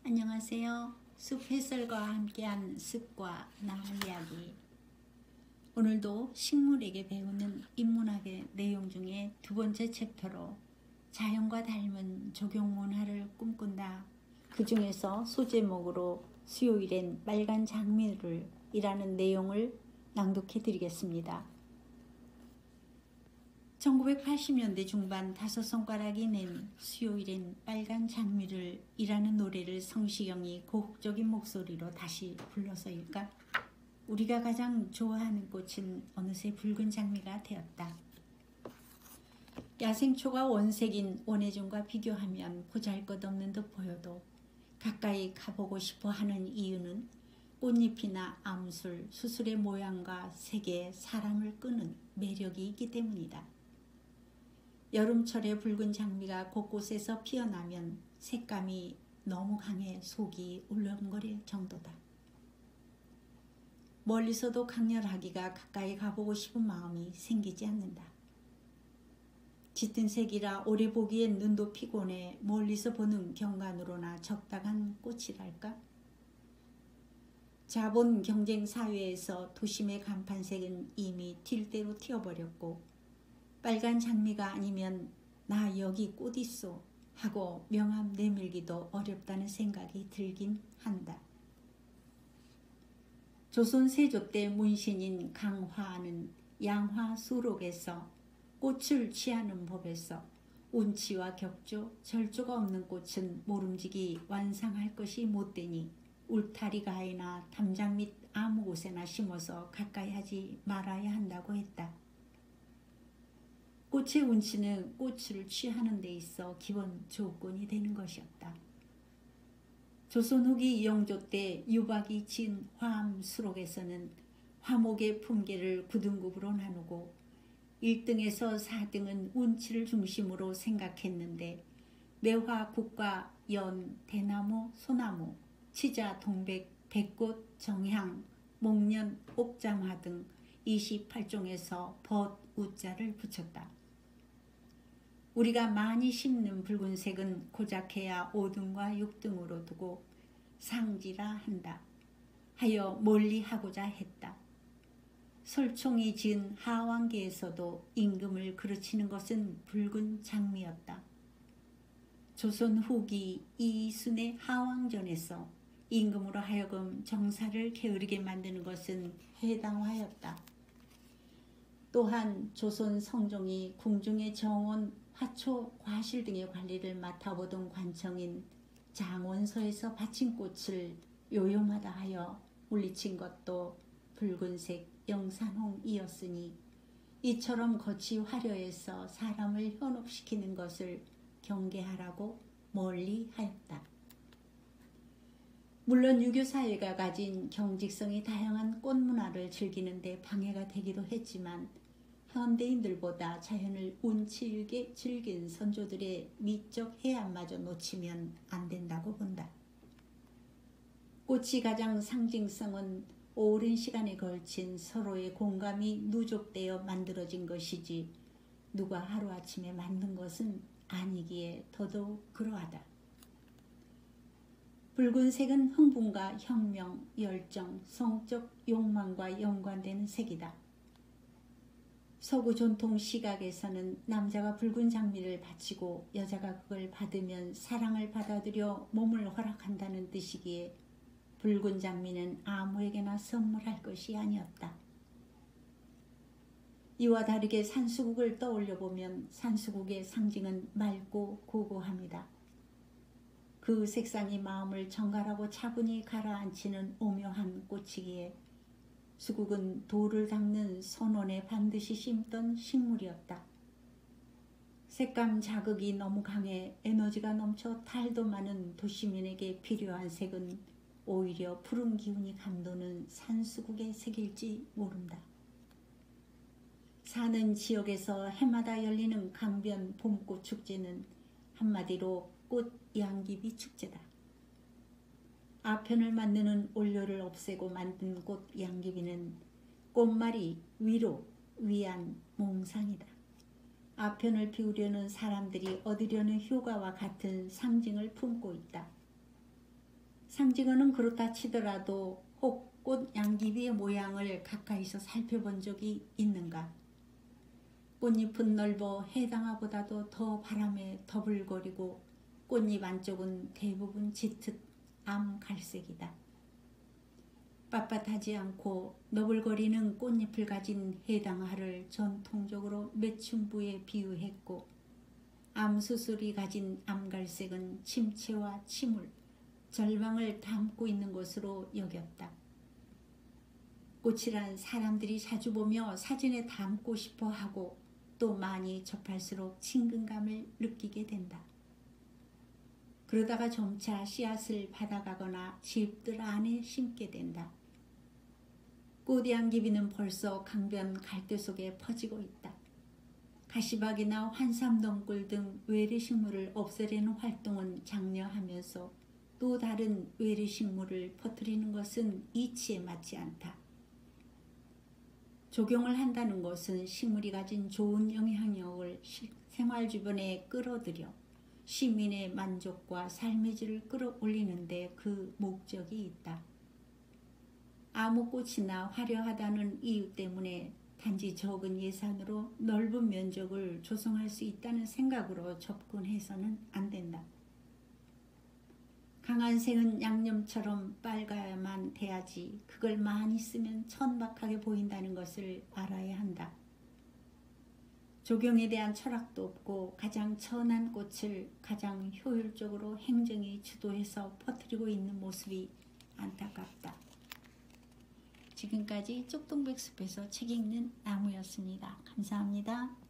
안녕하세요. 숲 해설과 함께한 숲과 나무 이야기. 오늘도 식물에게 배우는 인문학의 내용 중에 두 번째 챕터로 자연과 닮은 적용 문화를 꿈꾼다. 그 중에서 소제목으로 수요일엔 빨간 장미를 이라는 내용을 낭독해 드리겠습니다. 1980년대 중반 다섯 손가락이 낸 수요일엔 빨간 장미를 이라는 노래를 성시경이 고혹적인 목소리로 다시 불러서일까? 우리가 가장 좋아하는 꽃은 어느새 붉은 장미가 되었다. 야생초가 원색인 원예종과 비교하면 보잘것없는 듯 보여도 가까이 가보고 싶어 하는 이유는 꽃잎이나 암술, 수술의 모양과 색에 사람을 끄는 매력이 있기 때문이다. 여름철에 붉은 장미가 곳곳에서 피어나면 색감이 너무 강해 속이 울렁거릴 정도다. 멀리서도 강렬하기가 가까이 가보고 싶은 마음이 생기지 않는다. 짙은 색이라 오래 보기엔 눈도 피곤해 멀리서 보는 경관으로나 적당한 꽃이랄까? 자본 경쟁 사회에서 도심의 간판색은 이미 튈 대로 튀어버렸고 빨간 장미가 아니면 나 여기 꽃 있어 하고 명함 내밀기도 어렵다는 생각이 들긴 한다. 조선 세조 때 문신인 강화는 양화 수록에서 꽃을 취하는 법에서 운치와 격조, 절조가 없는 꽃은 모름지기 완상할 것이 못되니 울타리 가에나 담장 및 아무 곳에나 심어서 가까이 하지 말아야 한다고 했다. 꽃의 운치는 꽃을 취하는 데 있어 기본 조건이 되는 것이었다. 조선 후기 이영조 때 유박이 지은 화암 수록에서는 화목의 품계를 9등급으로 나누고 1등에서 4등은 운치를 중심으로 생각했는데 매화, 국과, 연, 대나무, 소나무, 치자, 동백, 백꽃, 정향, 목련, 옥잠화 등 28종에서 벗, 우자를 붙였다. 우리가 많이 심는 붉은색은 고작해야 5등과 6등으로 두고 상지라 한다 하여 멀리 하고자 했다. 설총이 지은 하왕계에서도 임금을 그르치는 것은 붉은 장미였다. 조선 후기 이순의 하왕전에서 임금으로 하여금 정사를 게으르게 만드는 것은 해당화였다. 또한 조선 성종이 궁중의 정원, 화초, 과실 등의 관리를 맡아보던 관청인 장원서에서 바친 꽃을 요염하다 하여 물리친 것도 붉은색 영산홍이었으니 이처럼 겉이 화려해서 사람을 현혹시키는 것을 경계하라고 멀리하였다. 물론 유교사회가 가진 경직성이 다양한 꽃문화를 즐기는 데 방해가 되기도 했지만 현대인들보다 자연을 운치 있게 즐긴 선조들의 미적 해안마저 놓치면 안 된다고 본다. 꽃이 가장 상징성은 오랜 시간에 걸친 서로의 공감이 누적되어 만들어진 것이지 누가 하루아침에 만든 것은 아니기에 더더욱 그러하다. 붉은색은 흥분과 혁명, 열정, 성적 욕망과 연관되는 색이다. 서구 전통 시각에서는 남자가 붉은 장미를 바치고 여자가 그걸 받으면 사랑을 받아들여 몸을 허락한다는 뜻이기에 붉은 장미는 아무에게나 선물할 것이 아니었다. 이와 다르게 산수국을 떠올려보면 산수국의 상징은 맑고 고고합니다. 그 색상이 마음을 정갈하고 차분히 가라앉히는 오묘한 꽃이기에 수국은 돌을 닦는 선원에 반드시 심던 식물이었다. 색감 자극이 너무 강해 에너지가 넘쳐 탈도 많은 도시민에게 필요한 색은 오히려 푸른 기운이 감도는 산수국의 색일지 모른다. 사는 지역에서 해마다 열리는 강변 봄꽃 축제는 한마디로 꽃 양귀비 축제다. 아편을 만드는 올료를 없애고 만든 꽃 양귀비는 꽃말이 위로, 위안, 몽상이다. 아편을 피우려는 사람들이 얻으려는 효과와 같은 상징을 품고 있다. 상징어는 그렇다 치더라도 혹 꽃 양귀비의 모양을 가까이서 살펴본 적이 있는가? 꽃잎은 넓어 해당화보다도 더 바람에 더블거리고 꽃잎 안쪽은 대부분 짙은 암갈색이다. 빳빳하지 않고 너블거리는 꽃잎을 가진 해당화를 전통적으로 매춘부에 비유했고 암수술이 가진 암갈색은 침체와 침울, 절망을 담고 있는 것으로 여겼다. 꽃이란 사람들이 자주 보며 사진에 담고 싶어 하고 또 많이 접할수록 친근감을 느끼게 된다. 그러다가 점차 씨앗을 받아가거나 집들 안에 심게 된다. 꽃양귀비는 벌써 강변 갈대 속에 퍼지고 있다. 가시박이나 환삼덩굴 등 외래식물을 없애려는 활동은 장려하면서 또 다른 외래식물을 퍼뜨리는 것은 이치에 맞지 않다. 조경을 한다는 것은 식물이 가진 좋은 영향력을 생활 주변에 끌어들여 시민의 만족과 삶의 질을 끌어올리는 데 그 목적이 있다. 아무 꽃이나 화려하다는 이유 때문에 단지 적은 예산으로 넓은 면적을 조성할 수 있다는 생각으로 접근해서는 안 된다. 강한 새는 양념처럼 빨가야만 돼야지 그걸 많이 쓰면 천박하게 보인다는 것을 알아야 한다. 조경에 대한 철학도 없고 가장 천한 꽃을 가장 효율적으로 행정이 주도해서 퍼뜨리고 있는 모습이 안타깝다. 지금까지 쪽동백숲에서 책 읽는 나무였습니다. 감사합니다.